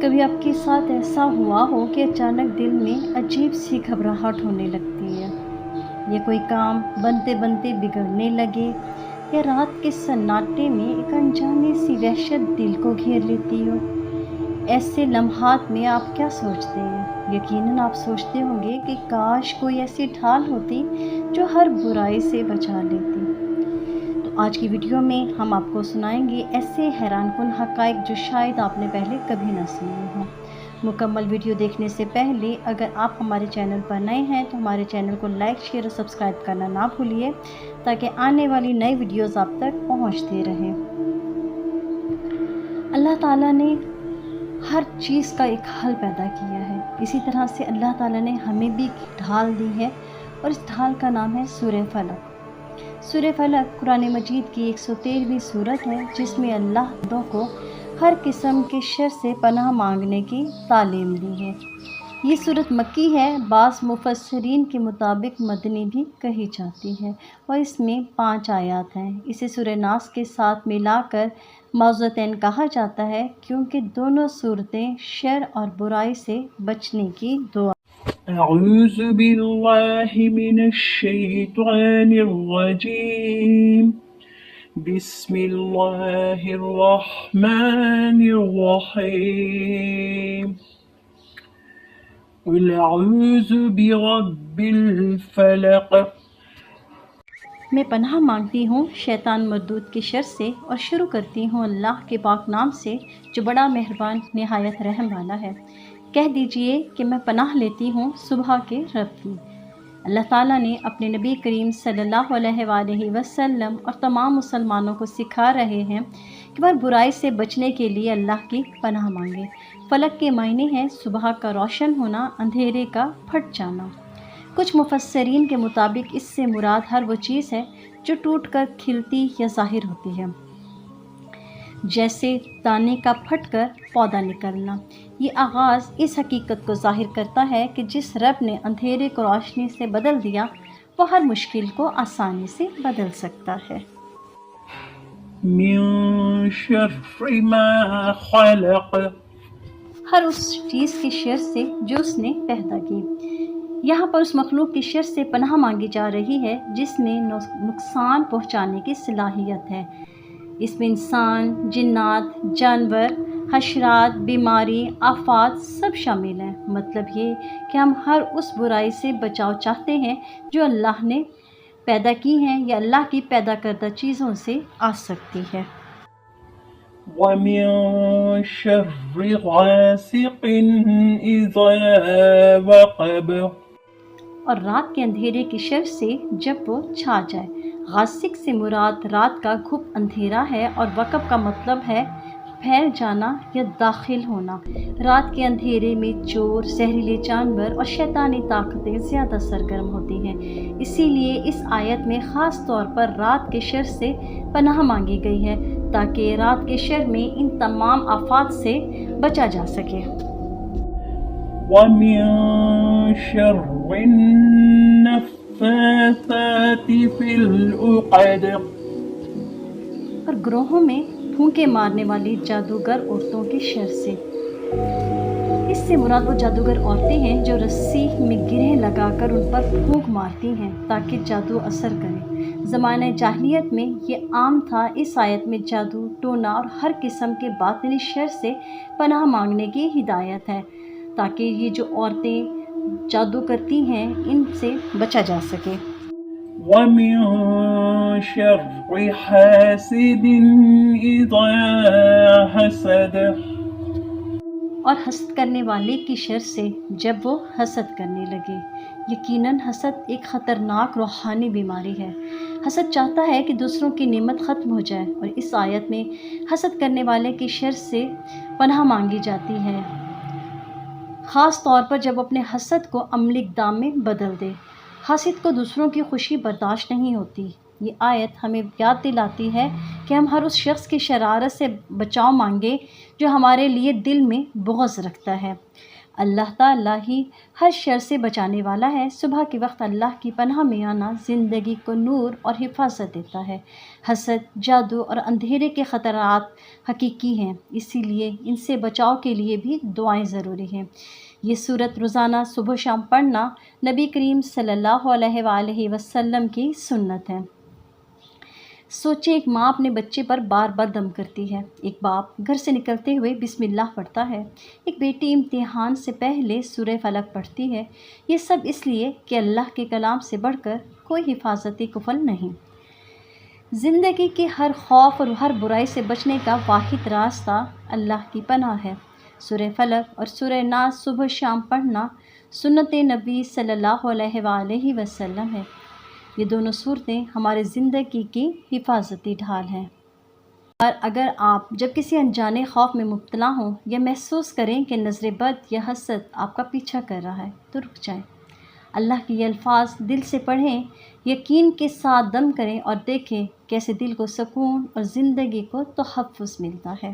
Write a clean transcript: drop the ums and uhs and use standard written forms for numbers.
کبھی آپ کے ساتھ ایسا ہوا ہو کہ اچانک دل میں عجیب سی گھبراہٹ ہونے لگتی ہے، یا کوئی کام بنتے بنتے بگڑنے لگے، یا رات کے سناٹے میں ایک انجانی سی وحشت دل کو گھیر لیتی ہو؟ ایسے لمحات میں آپ کیا سوچتے ہیں؟ یقیناً آپ سوچتے ہوں گے کہ کاش کوئی ایسی ڈھال ہوتی جو ہر برائی سے بچا لیتی۔ تو آج کی ویڈیو میں ہم آپ کو سنائیں گے ایسے حیران کن حقائق جو شاید آپ نے پہلے کبھی نہ سنے ہوں۔ مکمل ویڈیو دیکھنے سے پہلے اگر آپ ہمارے چینل پر نئے ہیں تو ہمارے چینل کو لائک، شیئر اور سبسکرائب کرنا نہ بھولیے تاکہ آنے والی نئی ویڈیوز آپ تک پہنچتے رہیں۔ اللہ تعالیٰ نے ہر چیز کا ایک حل پیدا کیا ہے، اسی طرح سے اللہ تعالیٰ نے ہمیں بھی ڈھال دی ہے، اور اس ڈھال کا نام ہے سورہ فلق۔ سورہ فلق قرآن مجید کی 113ویں سورت ہے، جس میں اللہ بندوں کو ہر قسم کے شر سے پناہ مانگنے کی تعلیم دی ہے۔ یہ سورت مکی ہے، بعض مفسرین کے مطابق مدنی بھی کہی جاتی ہے، اور اس میں 5 آیات ہیں۔ اسے سورہ ناس کے ساتھ ملا کر معوذتین کہا جاتا ہے، کیونکہ دونوں صورتیں شر اور برائی سے بچنے کی دعا۔ اعوذ باللہ من الشیطان الرجیم، بسم اللہ الرحمن الرحیم، قل اعوذ برب الفلق۔ میں پناہ مانگتی ہوں شیطان مردود کے شر سے، اور شروع کرتی ہوں اللہ کے پاک نام سے جو بڑا مہربان نہایت رحم والا ہے۔ کہہ دیجئے کہ میں پناہ لیتی ہوں صبح کے رب کی۔ اللہ تعالیٰ نے اپنے نبی کریم صلی اللہ علیہ وآلہ وسلم اور تمام مسلمانوں کو سکھا رہے ہیں کہ وہ برائی سے بچنے کے لیے اللہ کی پناہ مانگے۔ فلک کے معنی ہے صبح کا روشن ہونا، اندھیرے کا پھٹ جانا۔ کچھ مفسرین کے مطابق اس سے مراد ہر وہ چیز ہے جو ٹوٹ کر کھلتی یا ظاہر ہوتی ہے، جیسے دانے کا پھٹ کر پودا نکلنا۔ یہ آغاز اس حقیقت کو ظاہر کرتا ہے کہ جس رب نے اندھیرے کو روشنی سے بدل دیا، وہ ہر مشکل کو آسانی سے بدل سکتا ہے۔ من شر ما خلق، ہر اس چیز کے شر سے جو اس نے پیدا کی۔ یہاں پر اس مخلوق کی شر سے پناہ مانگی جا رہی ہے جس میں نقصان پہنچانے کی صلاحیت ہے۔ اس میں انسان، جنات، جانور، حشرات، بیماری، آفات سب شامل ہیں۔ مطلب یہ کہ ہم ہر اس برائی سے بچاؤ چاہتے ہیں جو اللہ نے پیدا کی ہیں یا اللہ کی پیدا کردہ چیزوں سے آ سکتی ہے۔ ومن شر غاسق اذا وقب، اور رات کے اندھیرے کے شر سے جب وہ چھا جائے۔ غاسق سے مراد رات کا گھپ اندھیرا ہے، اور وقب کا مطلب ہے پھیل جانا یا داخل ہونا۔ رات کے اندھیرے میں چور، زہریلے جانور اور شیطانی طاقتیں زیادہ سرگرم ہوتی ہیں۔ اسی لیے اس آیت میں خاص طور پر رات کے شر سے پناہ مانگی گئی ہے، تاکہ رات کے شر میں ان تمام آفات سے بچا جا سکے۔ ومن شر النفاثات في العقد، اور گروہوں میں پھونکے مارنے والی جادوگر عورتوں کے شر سے۔ اس سے مراد وہ جادوگر عورتیں ہیں جو رسی میں گرہ لگا کر ان پر پھونک مارتی ہیں تاکہ جادو اثر کرے۔ زمانہ جاہلیت میں یہ عام تھا۔ اس آیت میں جادو، ٹونا اور ہر قسم کے باطنی شر سے پناہ مانگنے کی ہدایت ہے، تاکہ یہ جو عورتیں جادو کرتی ہیں ان سے بچا جا سکے۔ ومن شر حاسد اذا حسد، اور حسد کرنے والے کی شر سے جب وہ حسد کرنے لگے۔ یقیناً حسد ایک خطرناک روحانی بیماری ہے۔ حسد چاہتا ہے کہ دوسروں کی نعمت ختم ہو جائے، اور اس آیت میں حسد کرنے والے کی شر سے پناہ مانگی جاتی ہے، خاص طور پر جب اپنے حسد کو عملی اقدام میں بدل دے۔ حاسد کو دوسروں کی خوشی برداشت نہیں ہوتی۔ یہ آیت ہمیں یاد دلاتی ہے کہ ہم ہر اس شخص کی شرارت سے بچاؤ مانگیں جو ہمارے لیے دل میں بغض رکھتا ہے۔ اللہ تعالیٰ ہی ہر شر سے بچانے والا ہے۔ صبح کے وقت اللہ کی پناہ میں آنا زندگی کو نور اور حفاظت دیتا ہے۔ حسد، جادو اور اندھیرے کے خطرات حقیقی ہیں، اسی لیے ان سے بچاؤ کے لیے بھی دعائیں ضروری ہیں۔ یہ سورت روزانہ صبح و شام پڑھنا نبی کریم صلی اللہ علیہ وآلہ وسلم کی سنت ہے۔ سوچیں، ایک ماں اپنے بچے پر بار بار دم کرتی ہے، ایک باپ گھر سے نکلتے ہوئے بسم اللہ پڑھتا ہے، ایک بیٹی امتحان سے پہلے سورہ فلق پڑھتی ہے۔ یہ سب اس لیے کہ اللہ کے کلام سے بڑھ کر کوئی حفاظتی کفل نہیں۔ زندگی کے ہر خوف اور ہر برائی سے بچنے کا واحد راستہ اللہ کی پناہ ہے۔ سورہ فلق اور سورہ ناس صبح شام پڑھنا سنت نبی صلی اللہ علیہ وآلہ وسلم ہے۔ یہ دونوں صورتیں ہمارے زندگی کی حفاظتی ڈھال ہیں۔ اور اگر آپ جب کسی انجانے خوف میں مبتلا ہوں یا محسوس کریں کہ نظر بد یا حسد آپ کا پیچھا کر رہا ہے تو رک جائیں۔ اللہ کے یہ الفاظ دل سے پڑھیں، یقین کے ساتھ دم کریں اور دیکھیں کیسے دل کو سکون اور زندگی کو تحفظ ملتا ہے۔